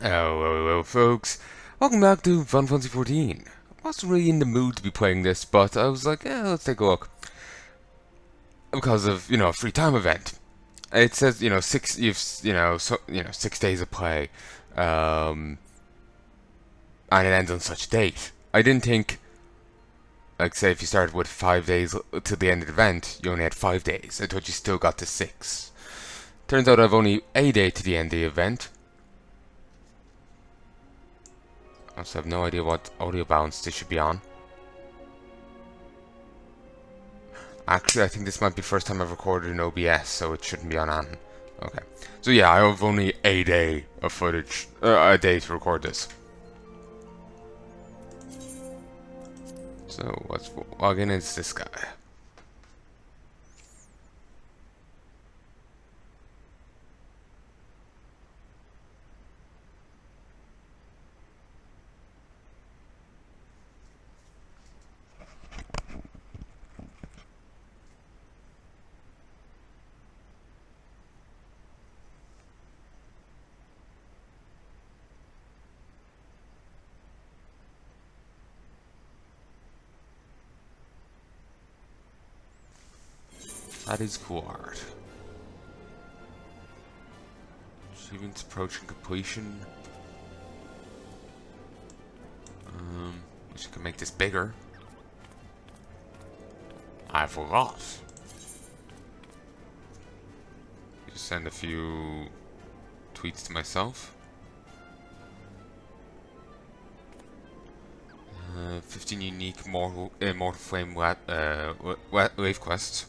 Hello, folks. Welcome back to Final Fantasy 14. I wasn't really in the mood to be playing this, but I was like, yeah, let's take a look. Because of, a free time event. It says, 6 days of play. Um, and it ends on such a date. I didn't think, like, say, if you started with 5 days to the end of the event, you only had 5 days. I thought you still got to 6. Turns out I've only a day to the end of the event. I also have no idea what audio balance this should be on. Actually, I think this might be the first time I've recorded in OBS, so it shouldn't be on Anton. Okay. So yeah, I have only a day of footage, a day to record this. So let's log in as this guy. That is cool art. Achievements approaching completion. Wish I could make this bigger. I forgot. Just send a few tweets to myself. 15 unique Mortal Flame wave quests.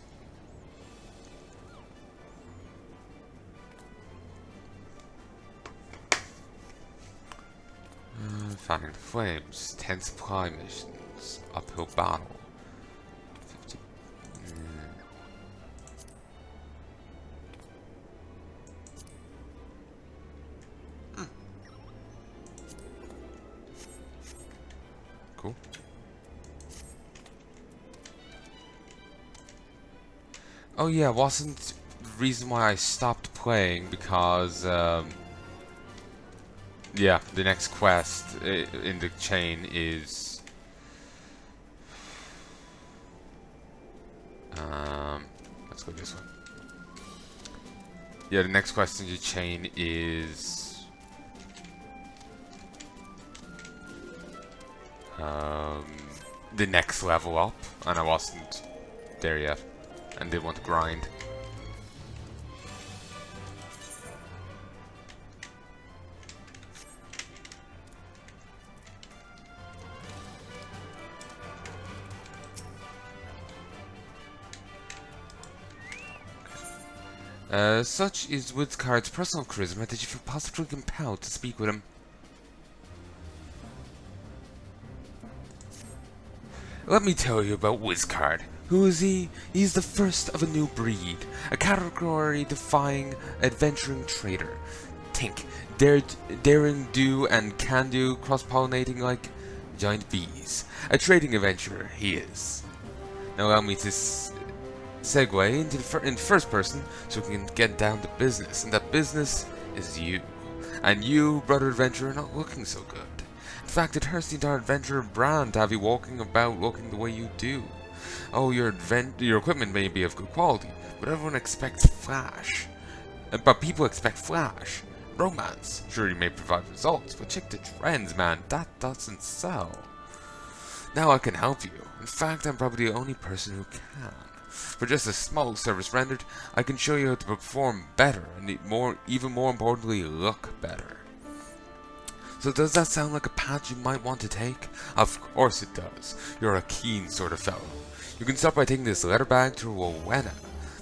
Fanning the Flames, 10 supply missions, uphill battle. 50. Cool. Oh yeah, wasn't the reason why I stopped playing because yeah, the next quest in the chain is let's go this one. Yeah, the next quest in the chain is the next level up, and I wasn't there yet, and didn't want to grind. Such is Woodcard's personal charisma that you feel positively compelled to speak with him. Let me tell you about Wizcard. Who is he? He's the first of a new breed, a category-defying, adventuring trader. Think, daring do and can do, cross-pollinating like giant bees. A trading adventurer, he is. Now allow me to segue into in first person so we can get down to business, and that business is you. And you, brother adventurer, are not looking so good. In fact, it hurts the entire adventurer brand to have you walking about looking the way you do. Oh, your equipment may be of good quality, but everyone expects flash. But people expect flash. Romance. Sure, you may provide results, but check the trends, man. That doesn't sell. Now I can help you. In fact, I'm probably the only person who can. For just a small service rendered, I can show you how to perform better, and even more importantly, look better. So does that sound like a path you might want to take? Of course it does. You're a keen sort of fellow. You can start by taking this letter bag to Rowena.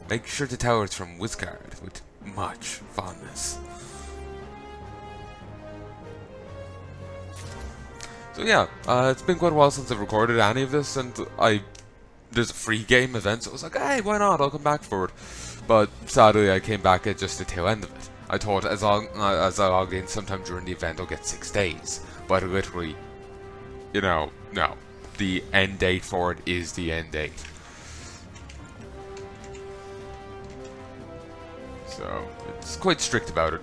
Make sure to tell her it's from Wizcard, with much fondness. So yeah, it's been quite a while since I've recorded any of this, and there's a free game event, so I was like, hey, why not? I'll come back for it. But sadly, I came back at just the tail end of it. I thought as long as I logged in sometime during the event, I'll get 6 days. But literally, no. The end date for it is the end date. So, it's quite strict about it.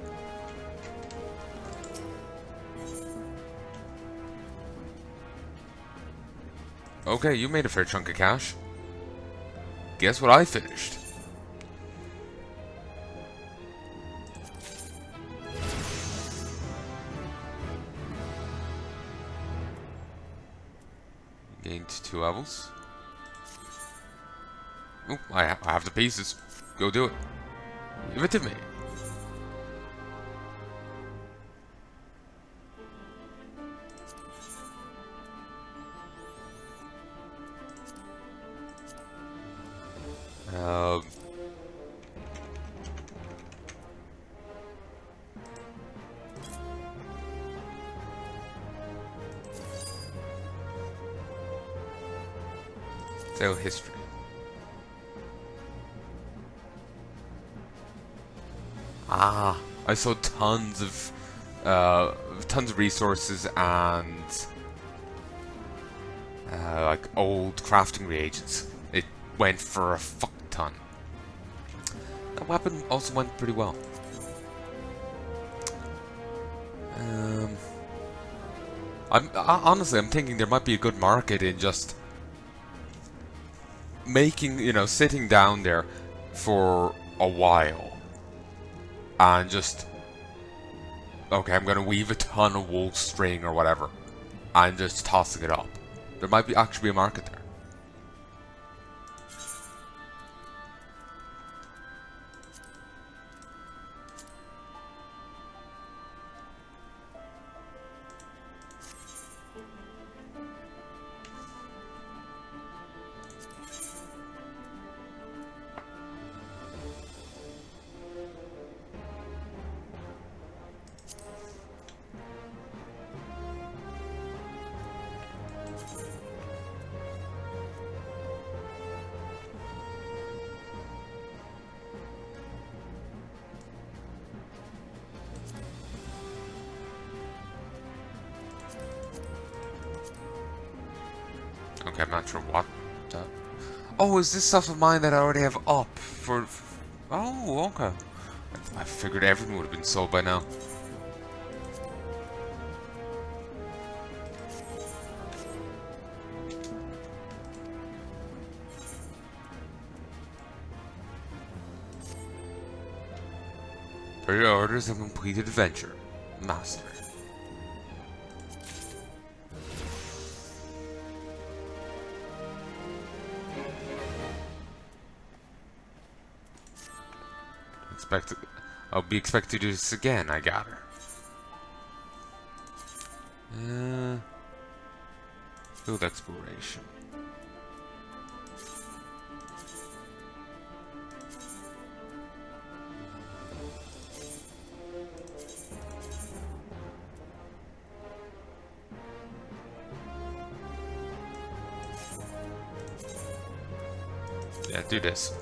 Okay, you made a fair chunk of cash. Guess what I finished? Gained 2 levels. Oh, I have the pieces. Go do it. Give it to me. Sale history. Ah, I saw tons of resources and like old crafting reagents. It went for a fuck ton. That weapon also went pretty well. Honestly, I'm thinking there might be a good market in just making, sitting down there for a while and just, okay, I'm gonna weave a ton of wool string or whatever and just tossing it up. There might actually be a market there. Okay, I'm not sure what. Oh, is this stuff of mine that I already have up for? Oh, okay. I figured everything would have been sold by now. Pre-orders a completed adventure. Master. I'll be expected to do this again, I gather. Field exploration. Yeah, do this.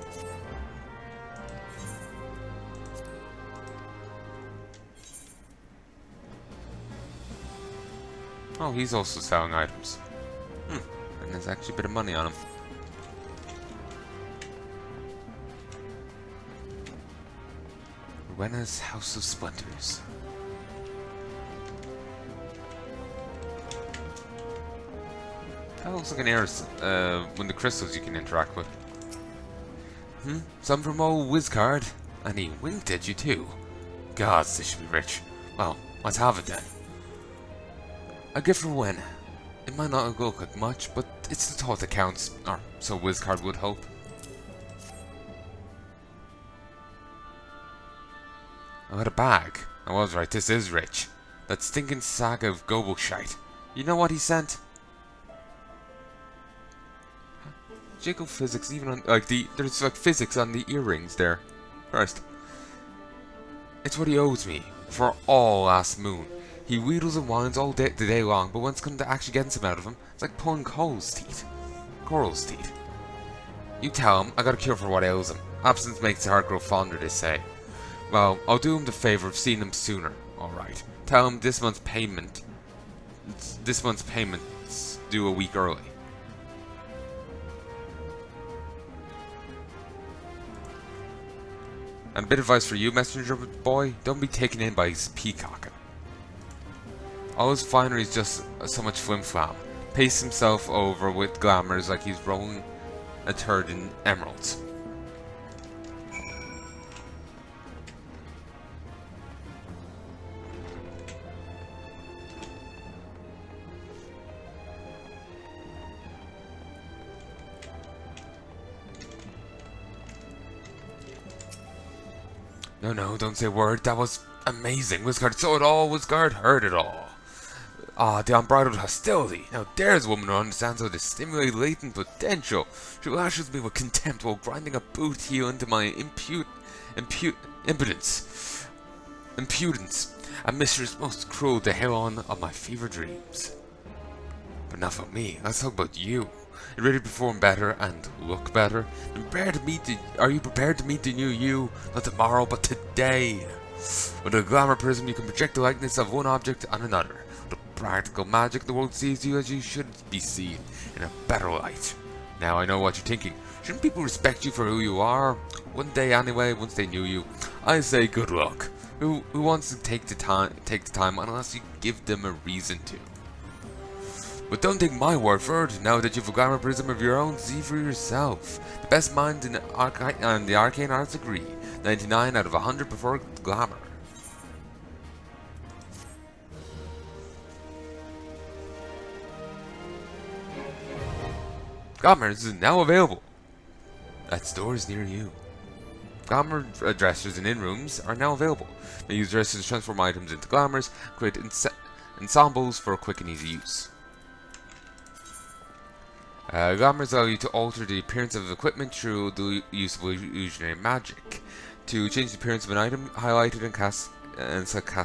Oh, he's also selling items. And there's actually a bit of money on him. Rowena's House of Splinters. That looks like an area when the crystals you can interact with. Some from old Wizcard. And he winked at you too. Gods, this should be rich. Well, let's have it then. A gift for Rowena. It might not look like much, but it's the thought that counts, or so Wizcard would hope. I got a bag. I was right, this is rich. That stinking sack of gobo shite. You know what he sent? Jiggle physics even on, there's like physics on the earrings there. Christ. It's what he owes me, for all last moon. He wheedles and whines all day, the day long, but when it's come to actually getting some out of him, it's like pulling Coral's teeth. You tell him I got a cure for what ails him. Absence makes the heart grow fonder, they say. Well, I'll do him the favour of seeing him sooner, alright. Tell him this month's payment's due a week early. And a bit of advice for you, messenger boy, don't be taken in by his peacocking. All his finery is just so much flim-flam. pace himself over with glamours like he's rolling a turd in emeralds. No, don't say a word. That was amazing. Wizguard saw it all. Wizguard heard it all. Ah, the unbridled hostility. Now there's a woman who understands how to stimulate latent potential. She lashes me with contempt while grinding a boot heel into my impudence. A mistress most cruel to hell on of my fever dreams. But enough of me. Let's talk about you. You ready to perform better and look better? Are you prepared to meet the new you? Not tomorrow, but today. With a glamour prism, you can project the likeness of one object on another. With practical magic, the world sees you as you should be seen, in a better light. Now I know what you're thinking. Shouldn't people respect you for who you are? One day anyway, once they knew you. I say good luck. Who wants to take the time unless you give them a reason to? But don't take my word for it. Now that you've a glamour prism of your own, see for yourself. The best minds in the arcane arts agree. 99 out of 100 prefer glamour. Glamour is now available at stores near you. Glamour dressers in in-rooms are now available. They use dressers to transform items into glamours, create ensembles for quick and easy use. Glamours allow you to alter the appearance of equipment through the use of illusionary magic. To change the appearance of an item, highlight it and cast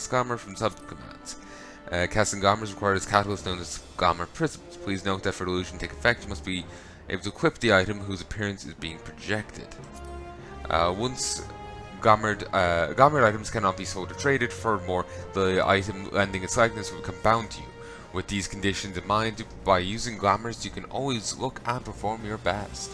glamour from sub-commands. Casting glamours requires catalysts known as glamour prisms. Please note that for the illusion to take effect, you must be able to equip the item whose appearance is being projected. Once glamored items cannot be sold or traded. Furthermore, the item lending its likeness will become bound to you. With these conditions in mind, by using glamours, you can always look and perform your best.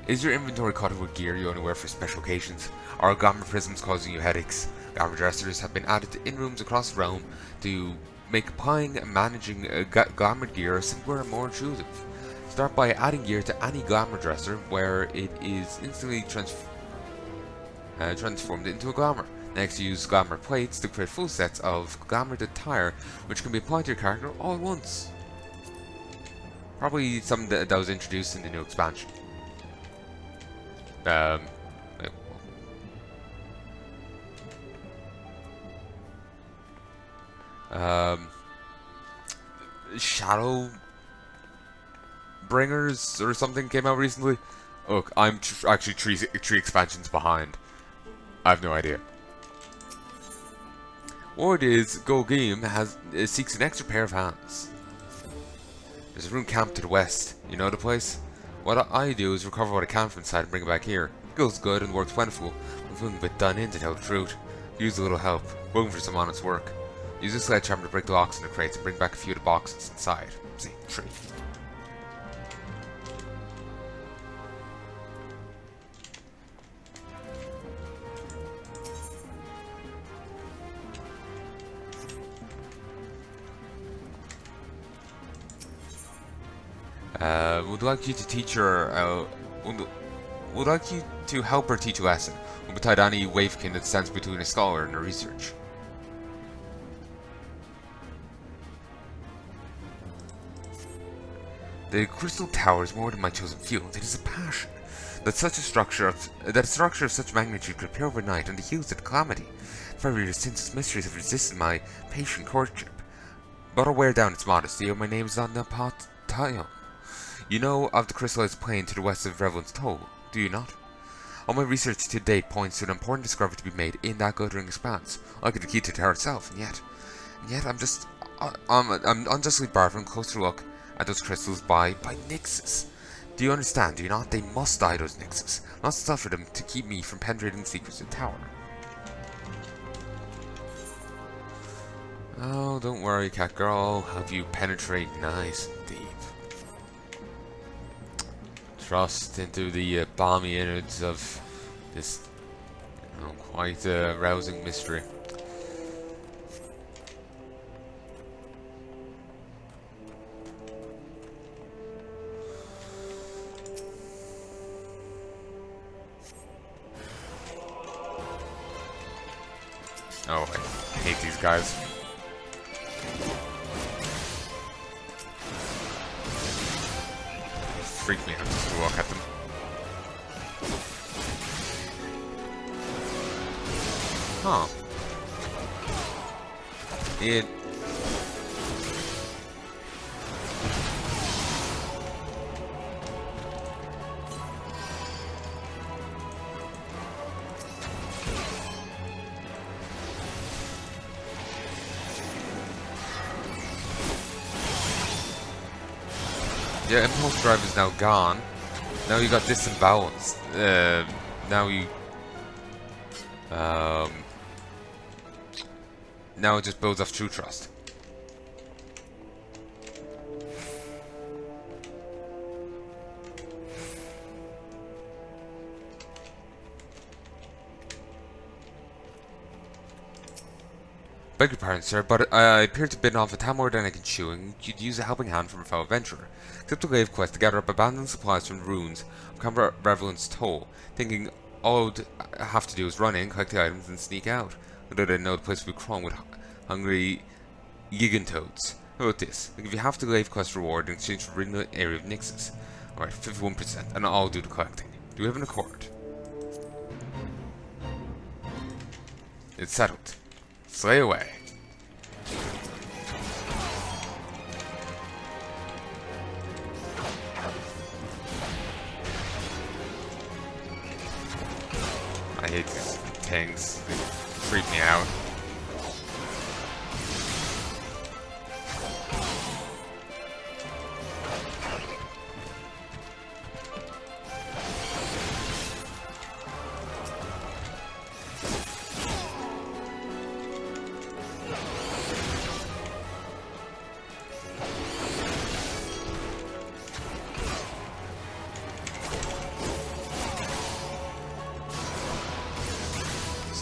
Is your inventory cluttered with gear you only wear for special occasions? Are glamour prisms causing you headaches? Glamour dressers have been added to in-rooms across the realm to make applying and managing glamour gear simpler and more intuitive. Start by adding gear to any glamour dresser where it is instantly transformed into a glamour. Next, use glamour plates to create full sets of glamoured attire, which can be applied to your character all at once. Probably something that was introduced in the new expansion. Shadow Bringers or something came out recently. Look, I'm actually three expansions behind. I have no idea. Word is, Golgim seeks an extra pair of hands. There's a rune camp to the west. You know the place? What I do is recover what I can from inside and bring it back here. It goes good and works plentiful. I'm feeling a bit done in to tell the truth. Use a little help. Looking for some honest work. Use a sledgehammer to break the locks in the crates and bring back a few of the boxes inside. See, tree. Would like you to teach her. Would like you to help her teach a lesson. Without any wavekin that stands between a scholar and her research. The crystal tower is more than my chosen field. It is a passion. That a structure of such magnitude could appear overnight on the heels of the calamity. For years since its mysteries have resisted my patient courtship. But I'll wear down its modesty, or my name is on the pot tile. You know of the crystallized plain to the west of Revelon's Toll, do you not? All my research to date points to an important discovery to be made in that glittering expanse. I could the key to the tower itself, and yet I'm unjustly barred from a closer look at those crystals by Nixus. Do you understand? Do you not? They must die, those Nixus. I must suffer them to keep me from penetrating the secrets of the tower. Oh, don't worry, cat girl. I'll help you penetrate nice and deep. Thrust into the balmy innards of this quite rousing mystery. Oh, I hate these guys. Freak me out just to walk at them. Huh. It... Yeah, impulse drive is now gone. Now you got disemboweled. Now you... Now it just builds off true trust. Beg your pardon, sir, but I appear to have bitten off a tad more than I can chew, and could use a helping hand from a fellow adventurer. Accept the grave quest to gather up abandoned supplies from the ruins of Camber Revelant's Toll, thinking all I'd have to do is run in, collect the items, and sneak out. Little did I know the place would be crawling with hungry gigantoads. How about this? I'll give you half the grave quest reward in exchange for ridding the area of Nixus. Alright, 51%, and I'll do the collecting. Do we have an accord? It's settled. Slay away. I hate these things. They freak me out.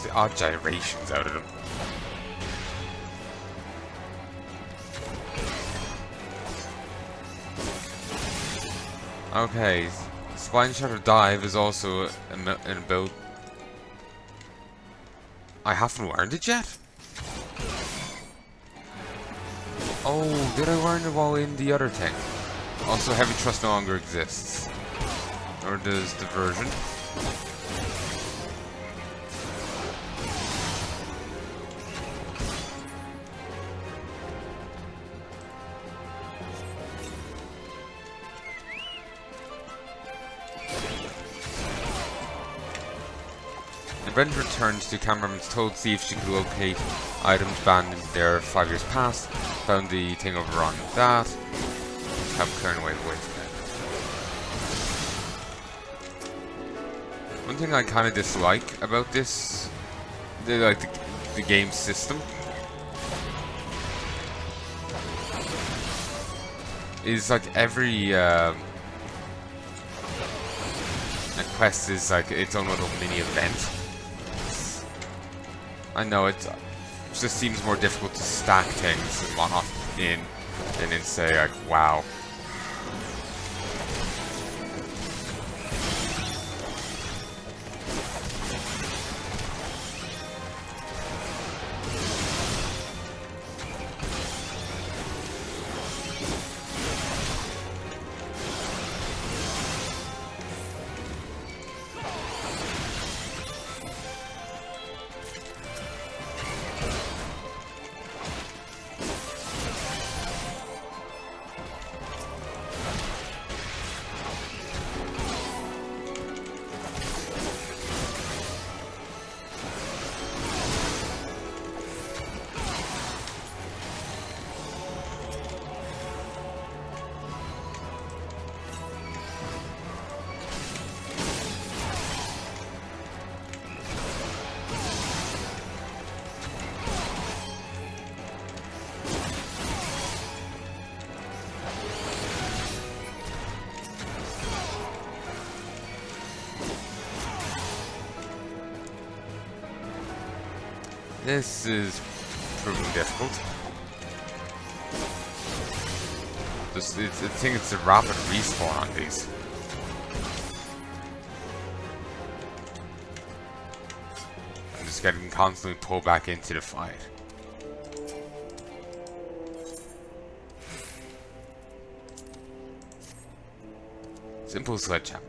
The odd gyrations out of them. Okay, Spine Shatter Dive is also an build. I haven't learned it yet? Oh, did I learn it while in the other thing? Also, Heavy Trust no longer exists. Or does Diversion? Ren returns to Cameron's Toll to see if she could locate items banned there 5 years past. Found the thing over on that. Have clearing away the waste. One thing I kind of dislike about this, the game system, is like every quest is like its own little mini event. I know it just seems more difficult to stack things and whatnot in than in, say, like, WoW. This is proving difficult. I think it's a rapid respawn on these. I'm just just getting constantly pulled back into the fight. Simple sledgehammer.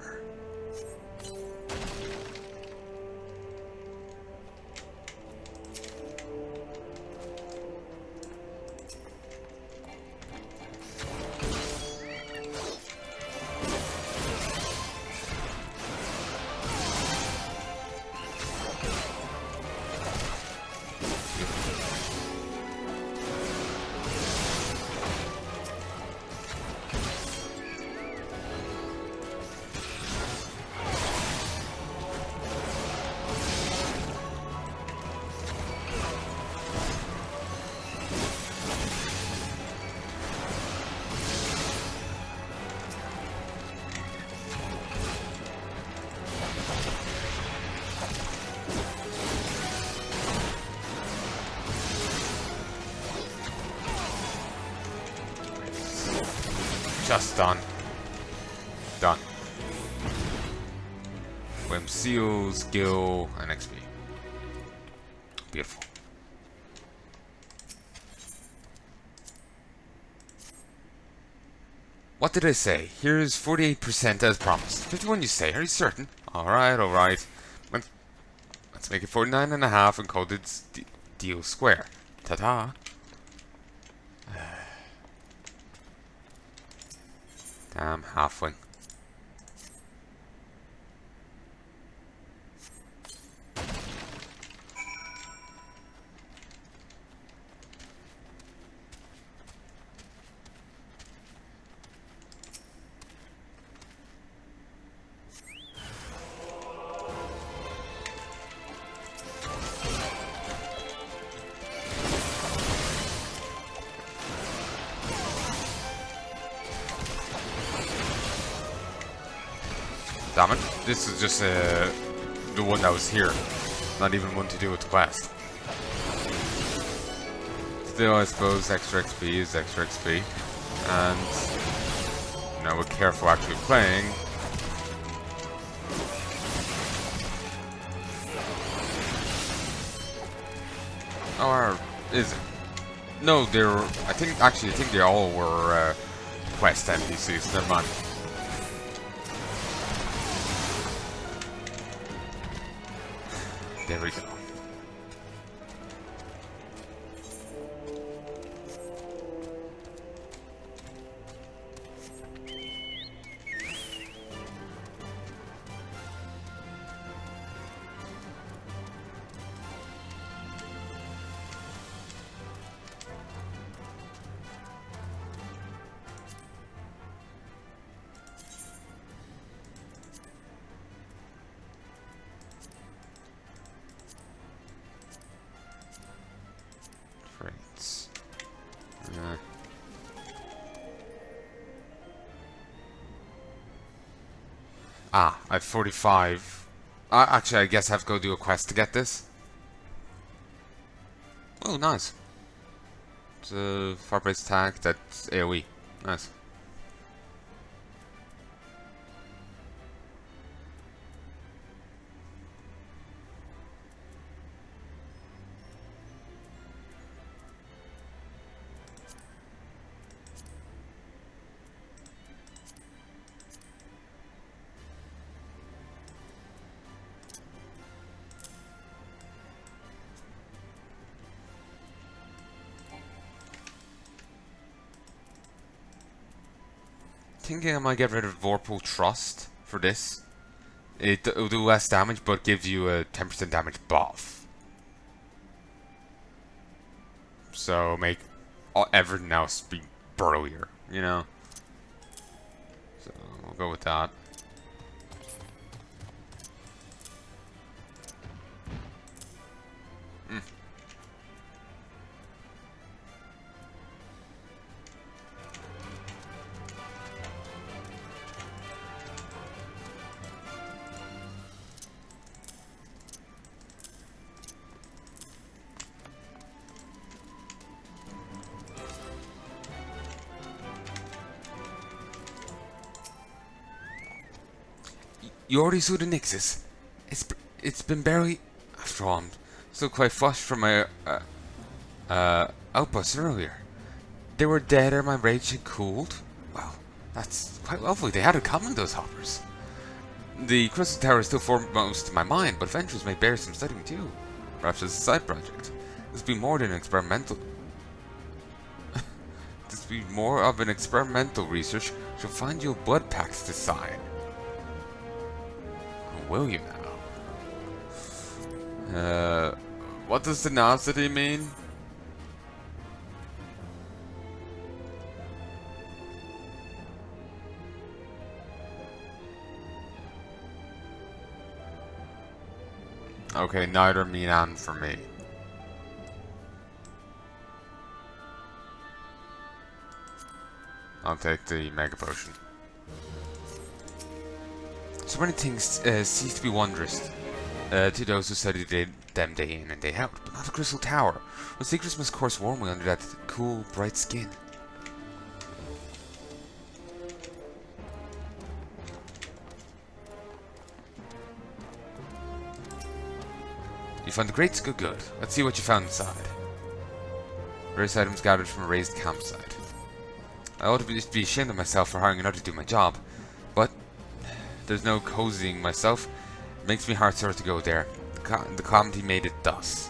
Just done. Done. Whim seal, skill, and XP. Beautiful. What did I say? Here's 48% as promised. 51 you say, are you certain? Alright, alright. Let's make it 49.5 and call it deal square. Ta-ta. Damn, halfway. Damn it. This is just the one that was here. Not even one to do with the quest. Still, I suppose extra XP is extra XP. And, you know, with careful actually playing, or is it? No, I think they all were quest NPCs. Never mind. There we go. I have 45. Actually, I guess I have to go do a quest to get this. Oh, nice. It's a far-based attack that's AoE. Nice. Thinking I might get rid of Vorpal Trust for this. It'll do less damage, but gives you a 10% damage buff. So make everything else be burlier, you know? So we'll go with that. You already saw the Nixus. It's been barely... After all, I'm Still quite flushed from my outburst earlier. They were dead ere my rage had cooled. Well, that's quite lovely. They had it coming, those hoppers. The Crystal Tower is still foremost in my mind, but adventures may bear some studying too. Perhaps as a side project. This will be more than experimental. This will be more of an experimental research. Shall find you blood packs to sign. Or will you now? What does tenacity mean? Okay, neither mean and for me. I'll take the Mega Potion. So many things cease to be wondrous to those who study them day in and day out, but not the Crystal Tower. What secrets must course warmly under that cool, bright skin? You found the grates? Good, good. Let's see what you found inside. Various items gathered from a raised campsite. I ought to be ashamed of myself for hiring another to do my job, but there's no cozying myself. It makes me heartsore to go there. The calamity made it thus.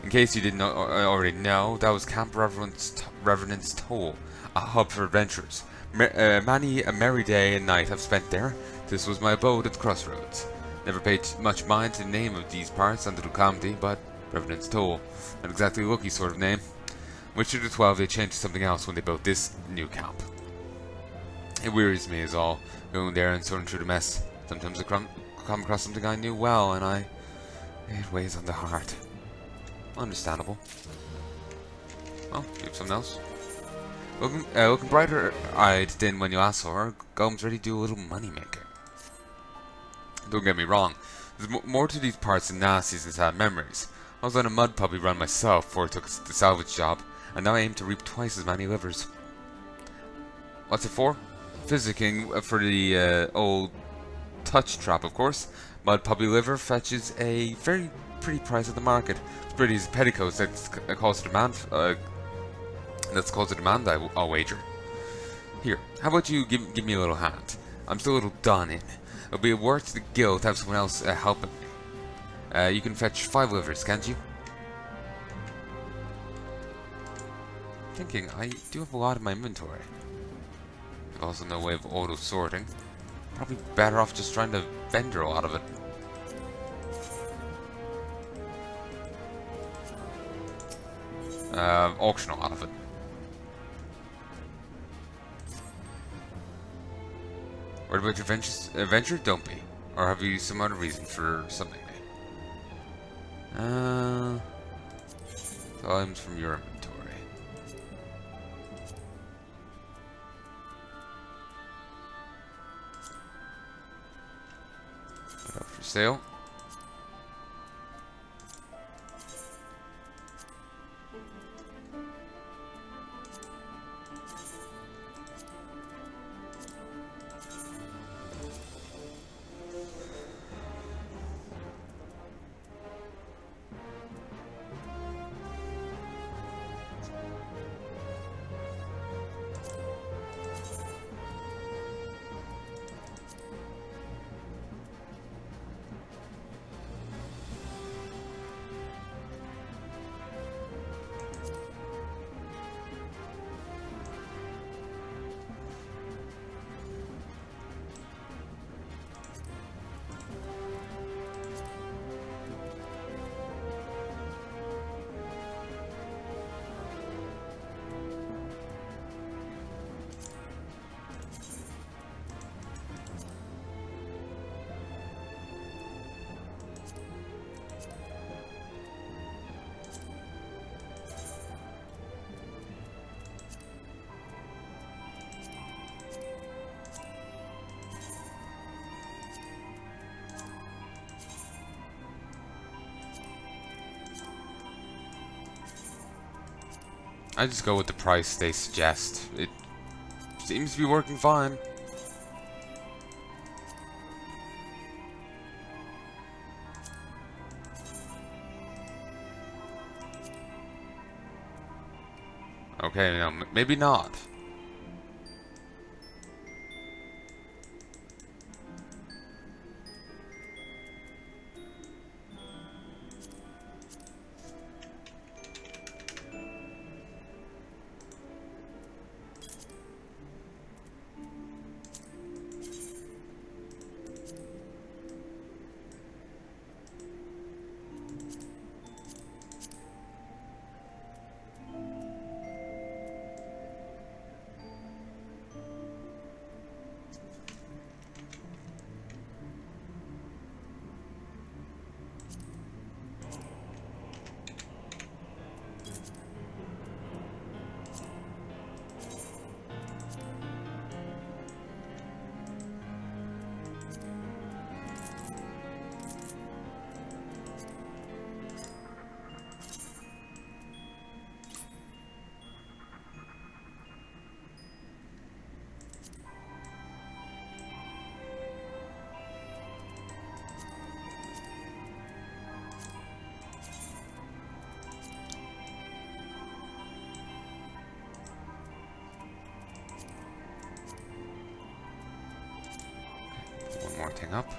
In case you didn't already know, that was Camp Revenant's Toll, a hub for adventurers. Many a merry day and night I've spent there. This was my abode at the crossroads. Never paid much mind to the name of these parts under the calamity, but Revenant's Toll, an exactly lucky sort of name. Witcher the 12 they changed to something else when they built this new camp. It wearies me is all, going there and sorting through the mess. Sometimes I come across something I knew well, and it weighs on the heart. Understandable. Oh, you have something else? Looking brighter-eyed than when you last saw her, Golem's ready to do a little money-making. Don't get me wrong, there's more to these parts than nasties and sad memories. I was on a mud puppy run myself before I took the salvage job, and now I aim to reap twice as many livers. What's it for? Physicking for the old touch trap, of course. Mud puppy liver fetches a very pretty price at the market. It's pretty as petticoats that's caused a demand. I'll wager. Here, how about you give me a little hand? I'm still a little done in. It'll be worth the guilt to have someone else helping me. You can fetch 5 livers, can't you? Thinking, I do have a lot in my inventory. I've also no way of auto-sorting. Probably better off just trying to vendor a lot of it. Auction a lot of it. What about your adventure? Don't be. Or have you some other reason for something? Items from your inventory. Put up for sale. I just go with the price they suggest. It seems to be working fine. Okay, no, maybe not. One more thing up.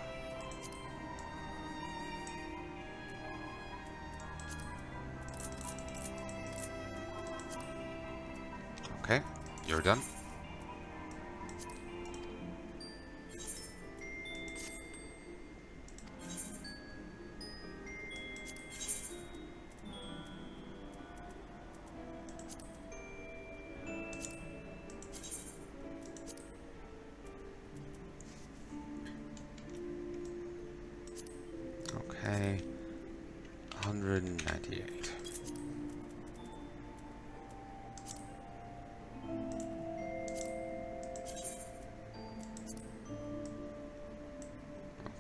Okay, you're done. Okay, 198.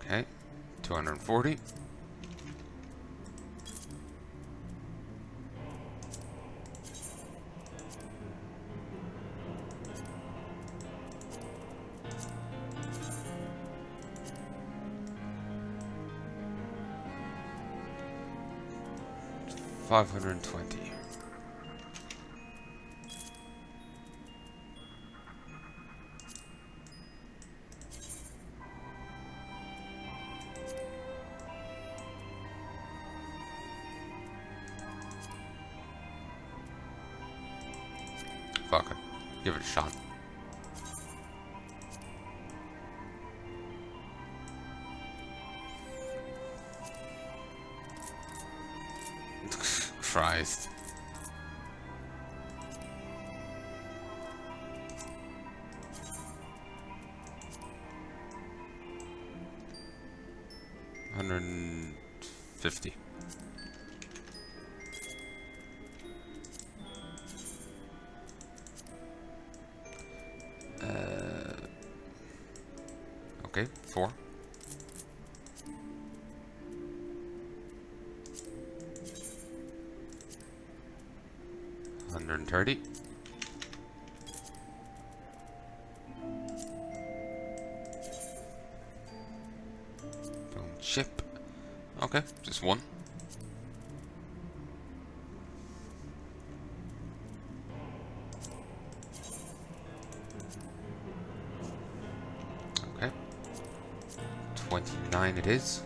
Okay, 240. $520. Fuck it. Give it a shot. Christ. $150. Okay, 4. $130. Boom, chip. Okay, just one. Okay. 29 it is.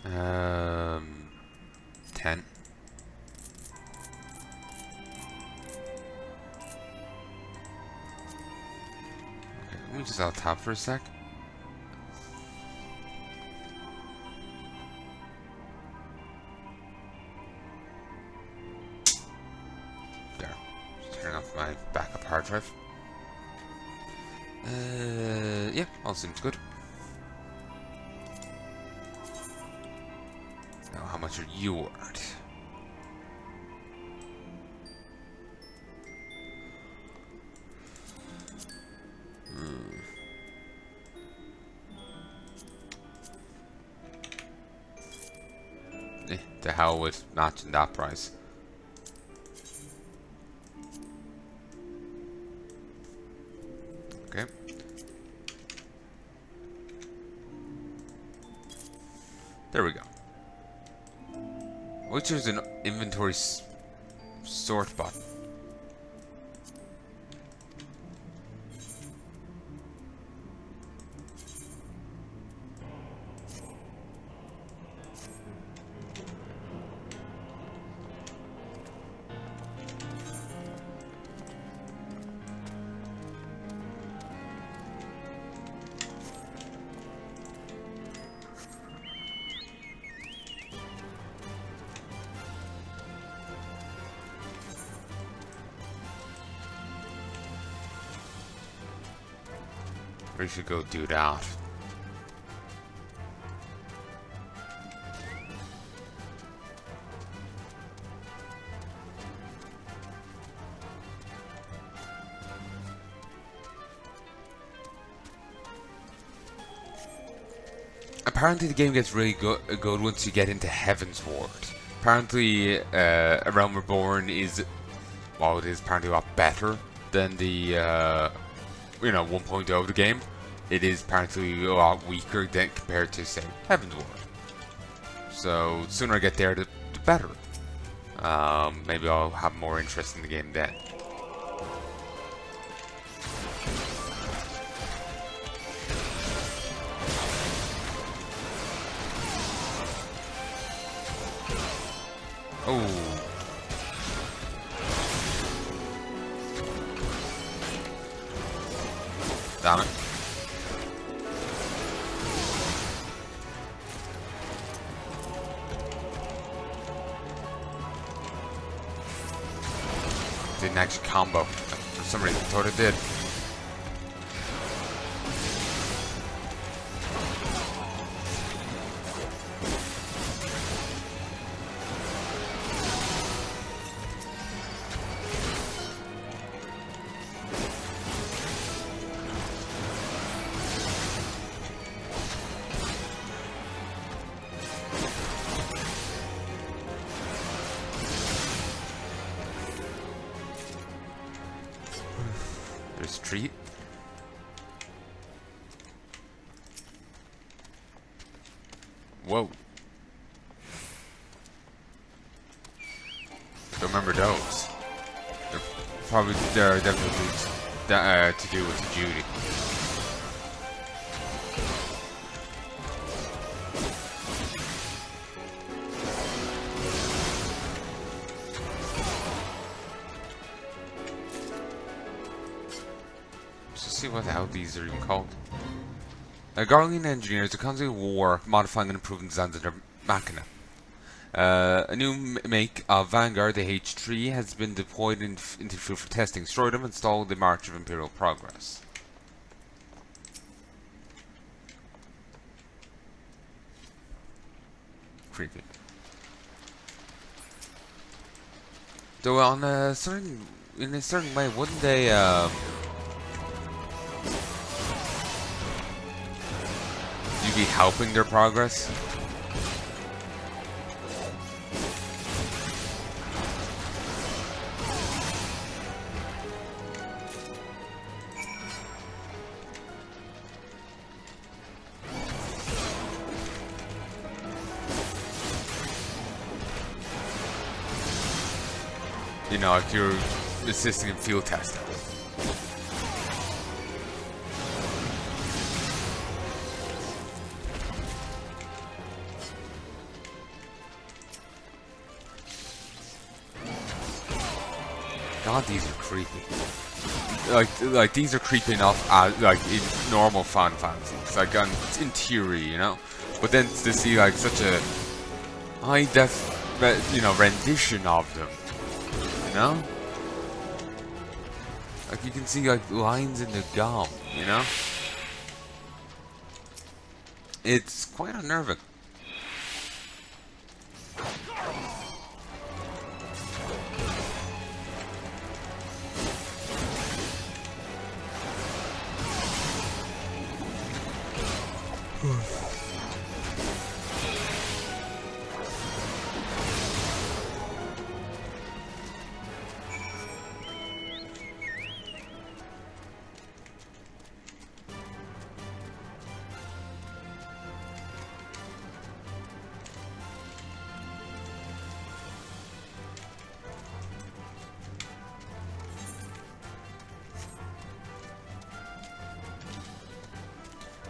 Um, 10. Okay, let me just out top for a sec. There. Just turn off my backup hard drive. Yeah, all seems good. Now, how much are you worth? The hell with matching that price. Okay. There we go. Which is an inventory sort button. We should go do that. Apparently the game gets really good once you get into Heaven's Ward. Apparently A Realm Reborn is, well, it is apparently a lot better than the 1.0 of the game. It is apparently a lot weaker than compared to, say, Heaven's Ward. So the sooner I get there, the better. Maybe I'll have more interest in the game then. Oh. Damn it. Didn't actually combo. For some reason, I thought it did. There's a treat. Whoa. Don't remember those. They're definitely to do with the Judy. See what the hell these are even called. Garlean engineers are constantly work modifying and improving designs of their machina. A new make of Vanguard, the H3, has been deployed into the field for testing. Destroy them and stall the march of Imperial progress. Creepy. Though in a certain way, wouldn't they you be helping their progress? You know, if you're assisting in field testing. God, these are creepy. Like these are creepy enough like in normal Final Fantasy. Like in theory, you know. But then to see like such a high def, rendition of them, you know. Like you can see like lines in the gum, you know. It's quite unnerving.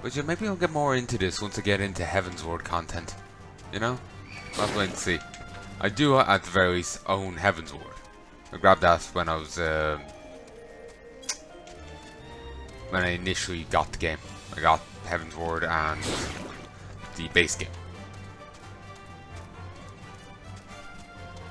But yeah, maybe I'll get more into this once I get into Heavensward content. You know? We'll have to wait and see. I do, at the very least, own Heavensward. I grabbed that when I was, when I initially got the game. I got Heavensward and the base game.